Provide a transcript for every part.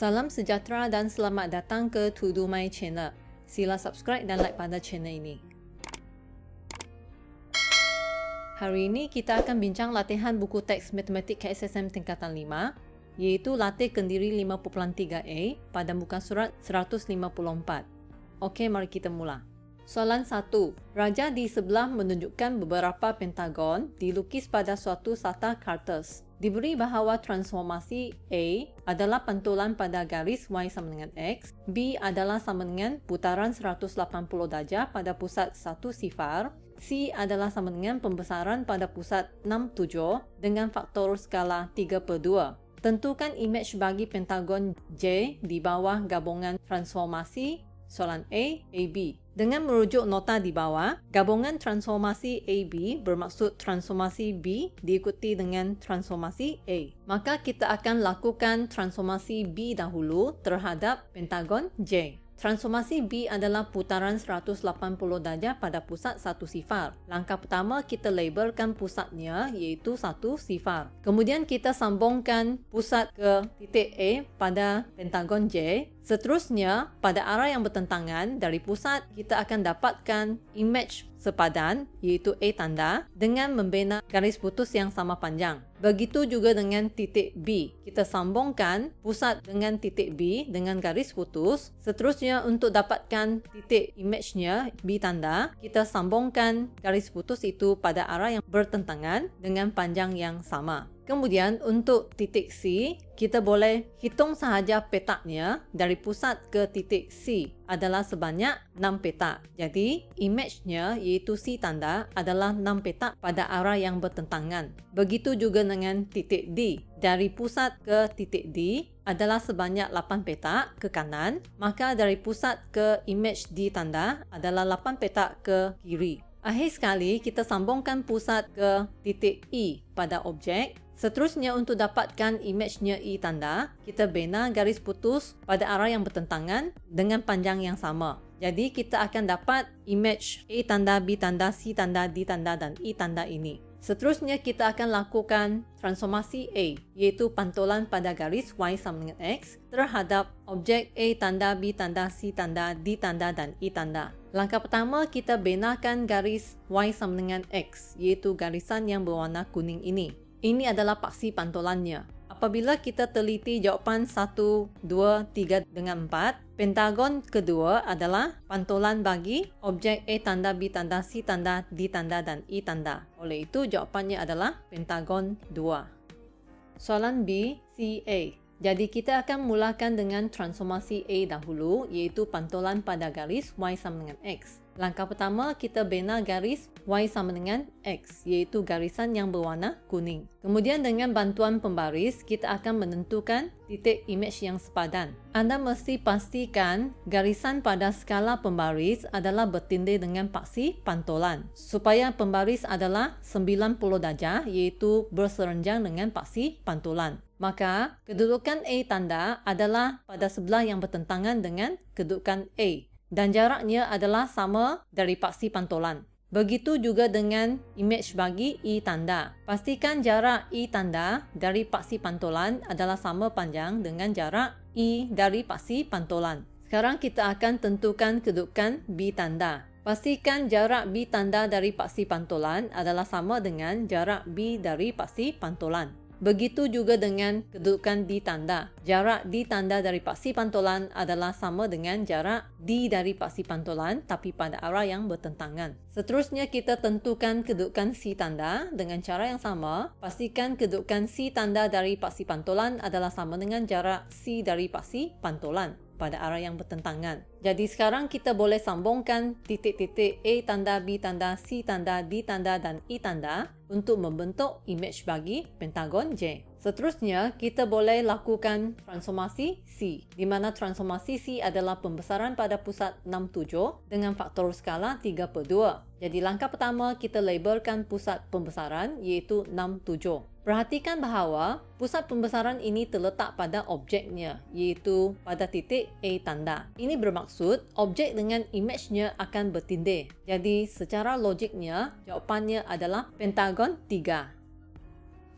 Salam sejahtera dan selamat datang ke To Do My Channel. Sila subscribe dan like pada channel ini. Hari ini kita akan bincang latihan buku teks Matematik KSSM tingkatan 5, iaitu latih kendiri 5.3a pada muka surat 154. Okey, mari kita mula. Soalan 1. Raja di sebelah menunjukkan beberapa pentagon dilukis pada suatu sata kertas. Diberi bahawa transformasi A adalah pantulan pada garis Y sama dengan X, B adalah sama dengan putaran 180 darjah pada pusat 1 sifar, C adalah sama dengan pembesaran pada pusat 67 dengan faktor skala 3/2. Tentukan imej bagi pentagon J di bawah gabungan transformasi soalan A, AB. Dengan merujuk nota di bawah, gabungan transformasi AB bermaksud transformasi B diikuti dengan transformasi A. Maka kita akan lakukan transformasi B dahulu terhadap pentagon J. Transformasi B adalah putaran 180 darjah pada pusat 1 sifar. Langkah pertama, kita labelkan pusatnya iaitu 1 sifar. Kemudian kita sambungkan pusat ke titik A pada pentagon J. Seterusnya, pada arah yang bertentangan dari pusat, kita akan dapatkan imej sepadan iaitu A tanda dengan membina garis putus yang sama panjang. Begitu juga dengan titik B. Kita sambungkan pusat dengan titik B dengan garis putus. Seterusnya, untuk dapatkan titik imejnya B tanda, kita sambungkan garis putus itu pada arah yang bertentangan dengan panjang yang sama. Kemudian untuk titik C, kita boleh hitung sahaja petaknya dari pusat ke titik C adalah sebanyak 6 petak. Jadi, imejnya iaitu C tanda adalah 6 petak pada arah yang bertentangan. Begitu juga dengan titik D. Dari pusat ke titik D adalah sebanyak 8 petak ke kanan, maka dari pusat ke imej D tanda adalah 8 petak ke kiri. Akhir sekali, kita sambungkan pusat ke titik E pada objek. Seterusnya, untuk dapatkan imejnya E tanda, kita bina garis putus pada arah yang bertentangan dengan panjang yang sama. Jadi, kita akan dapat imej A tanda, B tanda, C tanda, D tanda, dan E tanda ini. Seterusnya, kita akan lakukan transformasi A, iaitu pantulan pada garis Y sama dengan X terhadap objek A tanda, B tanda, C tanda, D tanda, dan E tanda. Langkah pertama, kita binakan garis Y sama dengan X, iaitu garisan yang berwarna kuning ini. Ini adalah paksi pantulannya. Apabila kita teliti jawapan 1, 2, 3 dengan 4, pentagon kedua adalah pantulan bagi objek A tanda, B tanda, C tanda, D tanda, dan E tanda. Oleh itu, jawapannya adalah pentagon 2. Soalan B, C, A. Jadi kita akan mulakan dengan transformasi A dahulu, iaitu pantulan pada garis Y sama dengan X. Langkah pertama, kita bina garis Y sama dengan X, iaitu garisan yang berwarna kuning. Kemudian dengan bantuan pembaris, kita akan menentukan titik imej yang sepadan. Anda mesti pastikan garisan pada skala pembaris adalah bertindih dengan paksi pantulan, supaya pembaris adalah 90 darjah, iaitu berserenjang dengan paksi pantulan. Maka, kedudukan A tanda adalah pada sebelah yang bertentangan dengan kedudukan A. Dan jaraknya adalah sama dari paksi pantulan. Begitu juga dengan imej bagi E tanda. Pastikan jarak E tanda dari paksi pantulan adalah sama panjang dengan jarak E dari paksi pantulan. Sekarang kita akan tentukan kedudukan B tanda. Pastikan jarak B tanda dari paksi pantulan adalah sama dengan jarak B dari paksi pantulan. Begitu juga dengan kedudukan D tanda. Jarak D tanda dari paksi pantulan adalah sama dengan jarak D dari paksi pantulan tapi pada arah yang bertentangan. Seterusnya, kita tentukan kedudukan C tanda dengan cara yang sama. Pastikan kedudukan C tanda dari paksi pantulan adalah sama dengan jarak C dari paksi pantulan pada arah yang bertentangan. Jadi sekarang kita boleh sambungkan titik-titik A tanda, B tanda, C tanda, D tanda, dan E tanda untuk membentuk imej bagi pentagon J. Seterusnya, kita boleh lakukan transformasi C, di mana transformasi C adalah pembesaran pada pusat 67 dengan faktor skala 3/2. Jadi langkah pertama, kita labelkan pusat pembesaran iaitu 67. Perhatikan bahawa pusat pembesaran ini terletak pada objeknya, iaitu pada titik A tanda. Ini bermaksud objek dengan imejnya akan bertindih. Jadi secara logiknya, jawapannya adalah pentagon 3.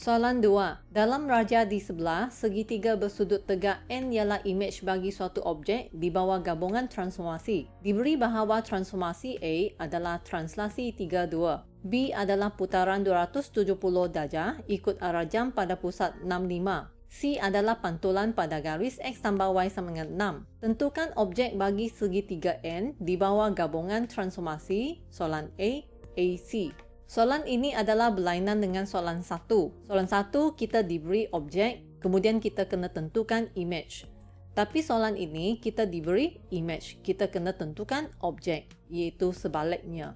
Soalan 2. Dalam raja di sebelah, segitiga bersudut tegak N ialah imej bagi suatu objek di bawah gabungan transformasi. Diberi bahawa transformasi A adalah translasi 32. B adalah putaran 270 darjah ikut arah jam pada pusat 65. C adalah pantulan pada garis X tambah Y sama dengan 6. Tentukan objek bagi segitiga N di bawah gabungan transformasi. Soalan A, AC. Soalan ini adalah berlainan dengan soalan 1. Soalan 1 kita diberi objek, kemudian kita kena tentukan image. Tapi soalan ini kita diberi image, kita kena tentukan objek, iaitu sebaliknya.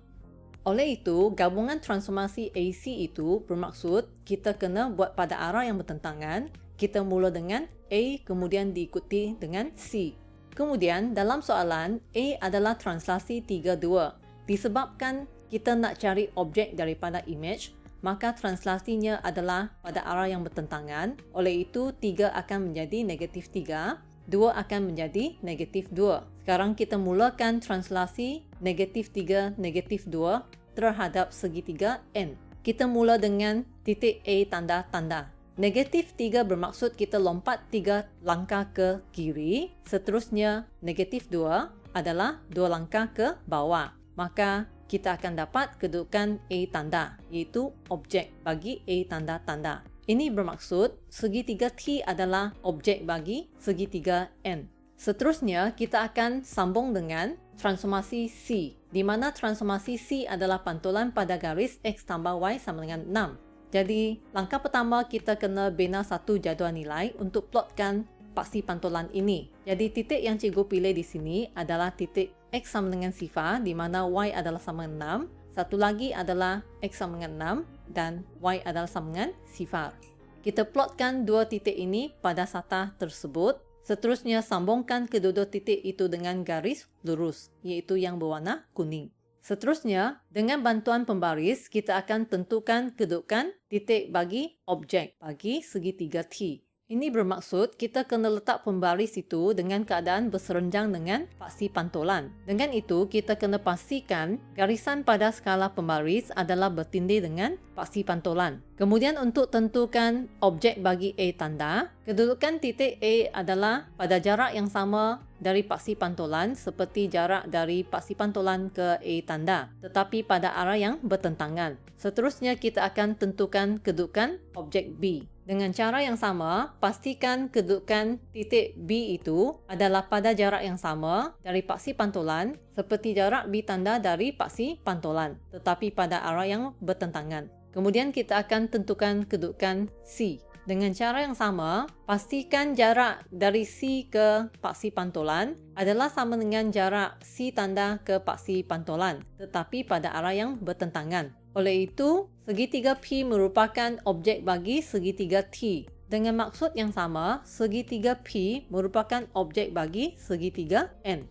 Oleh itu, gabungan transformasi AC itu bermaksud kita kena buat pada arah yang bertentangan. Kita mula dengan A, kemudian diikuti dengan C. Kemudian, dalam soalan, A adalah translasi 32. Disebabkan kita nak cari objek daripada image, maka translasinya adalah pada arah yang bertentangan. Oleh itu, 3 akan menjadi negatif 3, 2 akan menjadi negatif 2. Sekarang kita mulakan translasi negatif 3, negatif 2 terhadap segitiga N. Kita mula dengan titik A tanda-tanda. Negatif 3 bermaksud kita lompat 3 langkah ke kiri. Seterusnya, negatif 2 adalah 2 langkah ke bawah. Maka kita akan dapat kedudukan A tanda, iaitu objek bagi A tanda-tanda. Ini bermaksud segitiga T adalah objek bagi segitiga N. Seterusnya, kita akan sambung dengan transformasi C, di mana transformasi C adalah pantulan pada garis X tambah Y sama dengan 6. Jadi, langkah pertama kita kena bina satu jadual nilai untuk plotkan paksi pantulan ini. Jadi, titik yang cikgu pilih di sini adalah titik X sama dengan sifar, di mana Y adalah sama dengan 6. Satu lagi adalah X sama dengan 6 dan Y adalah sama dengan sifar. Kita plotkan dua titik ini pada satah tersebut. Seterusnya, sambungkan kedua-dua titik itu dengan garis lurus, iaitu yang berwarna kuning. Seterusnya, dengan bantuan pembaris, kita akan tentukan kedudukan titik bagi objek bagi segitiga T. Ini bermaksud kita kena letak pembaris itu dengan keadaan berserenjang dengan paksi pantulan. Dengan itu, kita kena pastikan garisan pada skala pembaris adalah bertindih dengan paksi pantulan. Kemudian untuk tentukan objek bagi A tanda, kedudukan titik A adalah pada jarak yang sama dari paksi pantulan seperti jarak dari paksi pantulan ke A tanda, tetapi pada arah yang bertentangan. Seterusnya, kita akan tentukan kedudukan objek B. Dengan cara yang sama, pastikan kedudukan titik B itu adalah pada jarak yang sama dari paksi pantulan seperti jarak B tanda dari paksi pantulan, tetapi pada arah yang bertentangan. Kemudian kita akan tentukan kedudukan C. Dengan cara yang sama, pastikan jarak dari C ke paksi pantulan adalah sama dengan jarak C tanda ke paksi pantulan, tetapi pada arah yang bertentangan. Oleh itu, segitiga P merupakan objek bagi segitiga T. Dengan maksud yang sama, segitiga P merupakan objek bagi segitiga N.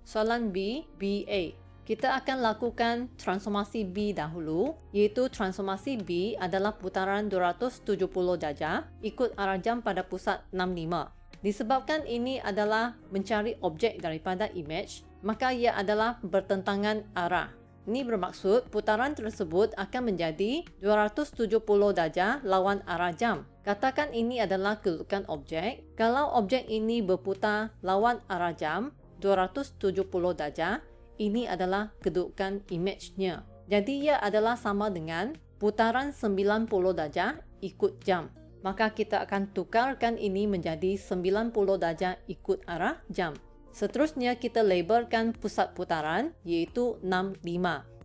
Soalan B, BA. Kita akan lakukan transformasi B dahulu, iaitu transformasi B adalah putaran 270 darjah ikut arah jam pada pusat 65. Disebabkan ini adalah mencari objek daripada image, maka ia adalah bertentangan arah. Ini bermaksud putaran tersebut akan menjadi 270 darjah lawan arah jam. Katakan ini adalah kedudukan objek. Kalau objek ini berputar lawan arah jam 270 darjah, ini adalah kedudukan image-nya. Jadi ia adalah sama dengan putaran 90 darjah ikut jam. Maka kita akan tukarkan ini menjadi 90 darjah ikut arah jam. Seterusnya kita labelkan pusat putaran iaitu 65.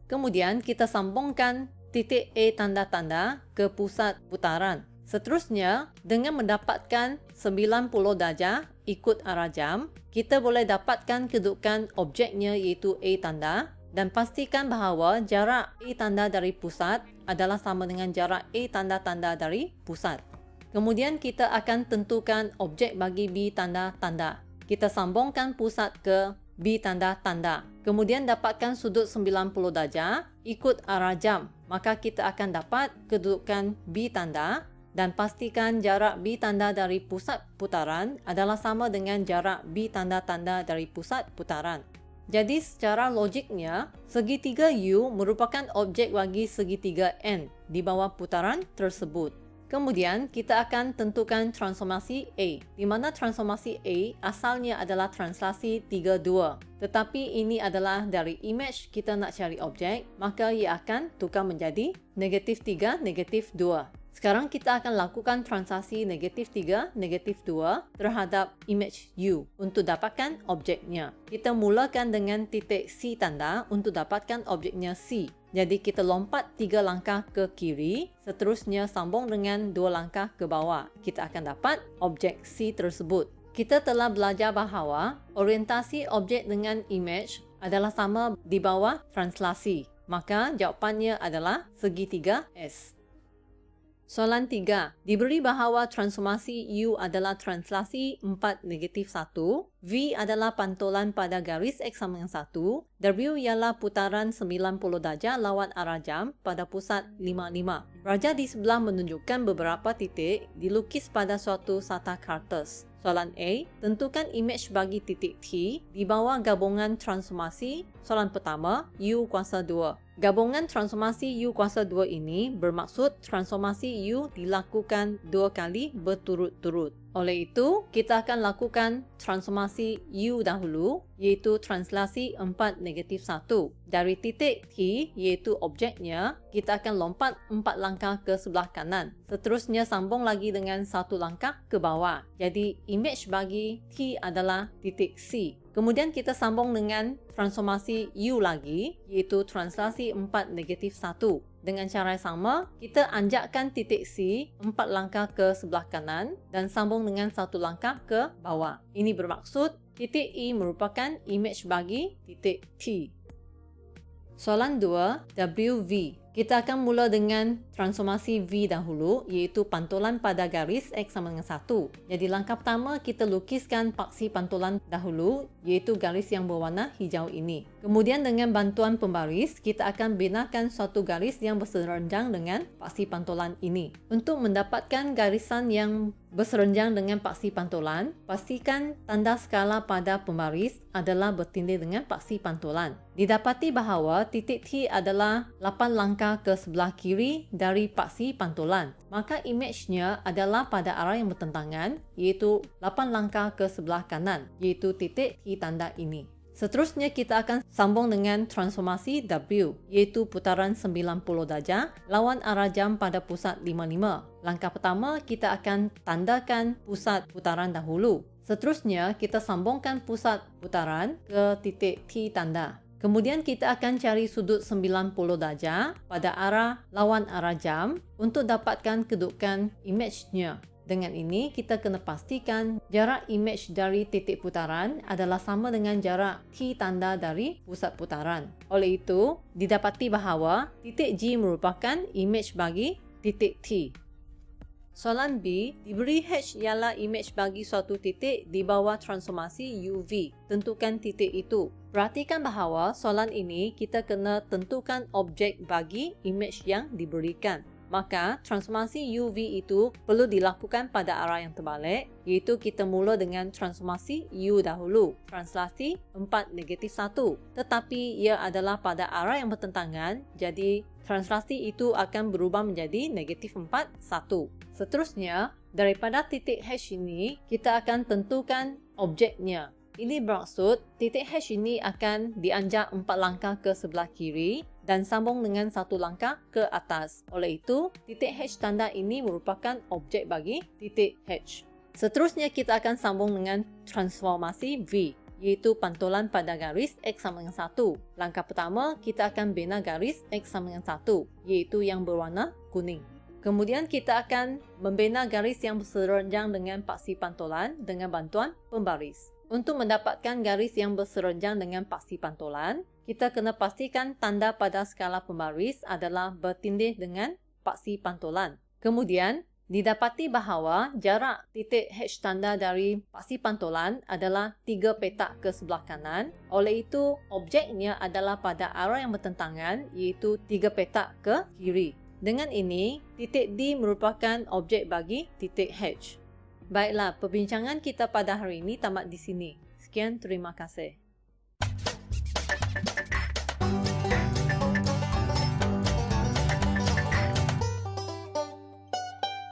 Kemudian kita sambungkan titik A tanda-tanda ke pusat putaran. Seterusnya, dengan mendapatkan 90 darjah ikut arah jam, kita boleh dapatkan kedudukan objeknya iaitu A tanda dan pastikan bahawa jarak A tanda dari pusat adalah sama dengan jarak A tanda-tanda dari pusat. Kemudian kita akan tentukan objek bagi B tanda-tanda. Kita sambungkan pusat ke B tanda-tanda. Kemudian dapatkan sudut 90 darjah ikut arah jam. Maka kita akan dapat kedudukan B tanda dan pastikan jarak B tanda dari pusat putaran adalah sama dengan jarak B tanda-tanda dari pusat putaran. Jadi secara logiknya, segitiga U merupakan objek bagi segitiga N di bawah putaran tersebut. Kemudian kita akan tentukan transformasi A, di mana transformasi A asalnya adalah translasi 32. Tetapi ini adalah dari image kita nak cari objek, maka ia akan tukar menjadi -3, -2. Sekarang kita akan lakukan transaksi -3, -2 terhadap image U untuk dapatkan objeknya. Kita mulakan dengan titik C tanda untuk dapatkan objeknya C. Jadi kita lompat 3 langkah ke kiri, seterusnya sambung dengan 2 langkah ke bawah. Kita akan dapat objek C tersebut. Kita telah belajar bahawa orientasi objek dengan image adalah sama di bawah translasi. Maka jawapannya adalah segitiga S. Soalan 3. Diberi bahawa transformasi U adalah translasi 4, -1, V adalah pantulan pada garis X sama dengan 1, W ialah putaran 90 darjah lawan arah jam pada pusat 55. Raja di sebelah menunjukkan beberapa titik dilukis pada suatu sata kertas. Soalan A. Tentukan image bagi titik T di bawah gabungan transformasi. Soalan pertama, U kuasa 2. Gabungan transformasi U kuasa 2 ini bermaksud transformasi U dilakukan 2 kali berturut-turut. Oleh itu, kita akan lakukan transformasi U dahulu, iaitu translasi 4, -1. Dari titik T, iaitu objeknya, kita akan lompat 4 langkah ke sebelah kanan. Seterusnya sambung lagi dengan 1 langkah ke bawah. Jadi, image bagi T adalah titik C. Kemudian kita sambung dengan transformasi U lagi, iaitu translasi 4, -1. Dengan cara yang sama, kita anjakkan titik C 4 langkah ke sebelah kanan dan sambung dengan 1 langkah ke bawah. Ini bermaksud titik E merupakan image bagi titik T. Soalan 2, WV. Kita akan mula dengan transformasi V dahulu, iaitu pantulan pada garis X sama dengan 1. Jadi langkah pertama kita lukiskan paksi pantulan dahulu, iaitu garis yang berwarna hijau ini. Kemudian dengan bantuan pembaris, kita akan binakan suatu garis yang berserenjang dengan paksi pantulan ini. Untuk mendapatkan garisan yang berserenjang dengan paksi pantulan, pastikan tanda skala pada pembaris adalah bertindih dengan paksi pantulan. Didapati bahawa titik T adalah 8 langkah ke sebelah kiri dari paksi pantulan. Maka image-nya adalah pada arah yang bertentangan, iaitu 8 langkah ke sebelah kanan, iaitu titik T tanda ini. Seterusnya kita akan sambung dengan transformasi W, iaitu putaran 90 darjah lawan arah jam pada pusat 55. Langkah pertama, kita akan tandakan pusat putaran dahulu. Seterusnya, kita sambungkan pusat putaran ke titik T tanda. Kemudian kita akan cari sudut 90 darjah pada arah lawan arah jam untuk dapatkan kedudukan image-nya. Dengan ini, kita kena pastikan jarak image dari titik putaran adalah sama dengan jarak T tanda dari pusat putaran. Oleh itu, didapati bahawa titik G merupakan image bagi titik T. Soalan B, diberi H ialah image bagi suatu titik di bawah transformasi UV. Tentukan titik itu. Perhatikan bahawa soalan ini kita kena tentukan objek bagi image yang diberikan. Maka, transformasi UV itu perlu dilakukan pada arah yang terbalik, iaitu kita mula dengan transformasi U dahulu, translasi 4, -1. Tetapi ia adalah pada arah yang bertentangan, jadi translasi itu akan berubah menjadi -4, 1. Seterusnya, daripada titik H ini, kita akan tentukan objeknya. Ini bermaksud titik H ini akan dianjak 4 langkah ke sebelah kiri dan sambung dengan 1 langkah ke atas. Oleh itu, titik H tanda ini merupakan objek bagi titik H. Seterusnya kita akan sambung dengan transformasi V, iaitu pantulan pada garis X sama dengan 1. Langkah pertama, kita akan bina garis X sama dengan 1, iaitu yang berwarna kuning. Kemudian kita akan membina garis yang berserenjang dengan paksi pantulan dengan bantuan pembaris. Untuk mendapatkan garis yang berserenjang dengan paksi pantulan, kita kena pastikan tanda pada skala pembaris adalah bertindih dengan paksi pantulan. Kemudian, didapati bahawa jarak titik H tanda dari paksi pantulan adalah 3 petak ke sebelah kanan. Oleh itu, objeknya adalah pada arah yang bertentangan, iaitu 3 petak ke kiri. Dengan ini, titik D merupakan objek bagi titik H. Baiklah, perbincangan kita pada hari ini tamat di sini. Sekian, terima kasih.